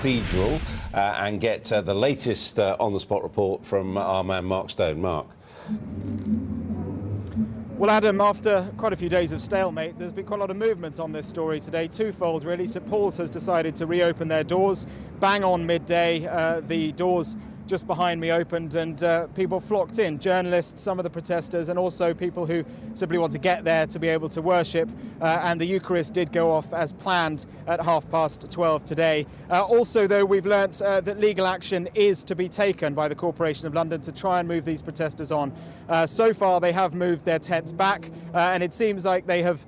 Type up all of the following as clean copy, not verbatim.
Cathedral and get the latest on-the-spot report from our man Mark Stone. Mark. Well, Adam, after quite a few days of stalemate, there's been quite a lot of movement on this story today. Twofold, really. St Paul's has decided to reopen their doors. Bang on midday, the doors just behind me opened and people flocked in. Journalists, some of the protesters, and also people who simply want to get there to be able to worship. And the Eucharist did go off as planned at 12:30 today. Also, though, we've learnt that legal action is to be taken by the Corporation of London to try and move these protesters on. So far, they have moved their tents back, and it seems like they have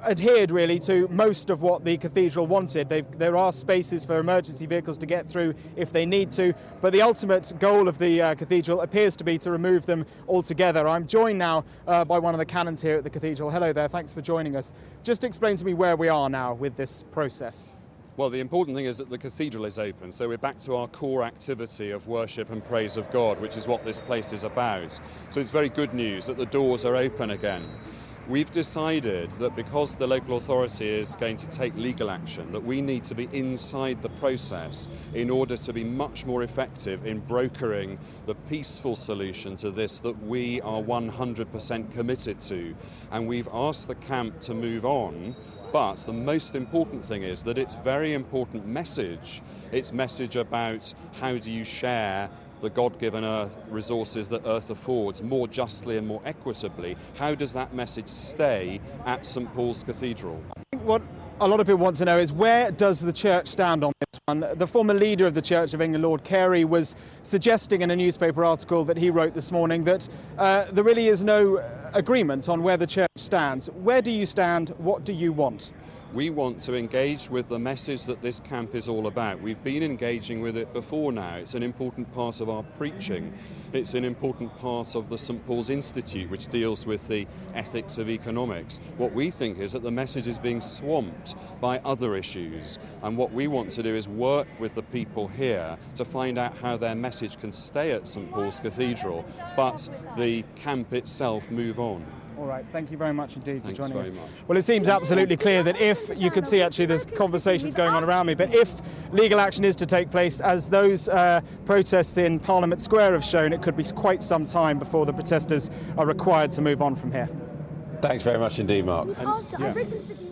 adhered really to most of what the cathedral wanted. There are spaces for emergency vehicles to get through if they need to, but the ultimate goal of the cathedral appears to be to remove them altogether. I'm joined now by one of the canons here at the cathedral. Hello there, thanks for joining us. Just explain to me where we are now with this process. Well, the important thing is that the cathedral is open, so we're back to our core activity of worship and praise of God, which is what this place is about. So it's very good news that the doors are open again. We've decided that because the local authority is going to take legal action, that we need to be inside the process in order to be much more effective in brokering the peaceful solution to this that we are 100% committed to. And we've asked the camp to move on, but the most important thing is that it's very important message. It's message about how do you share the God-given earth resources that earth affords more justly and more equitably. How does that message stay at St Paul's Cathedral? I think what a lot of people want to know is, where does the church stand on this one? The former leader of the Church of England, Lord Carey, was suggesting in a newspaper article that he wrote this morning that there really is no agreement on where the church stands. Where do you stand? What do you want? We want to engage with the message that this camp is all about. We've been engaging with it before now. It's an important part of our preaching. It's an important part of the St Paul's Institute, which deals with the ethics of economics. What we think is that the message is being swamped by other issues. And what we want to do is work with the people here to find out how their message can stay at St Paul's Cathedral, but the camp itself move on. All right, thank you very much indeed for joining us. Thanks very much. Well, it seems absolutely clear that if, you can see actually there's conversations going on around me, but if legal action is to take place, as those protests in Parliament Square have shown, it could be quite some time before the protesters are required to move on from here. Thanks very much indeed, Mark. I've written to the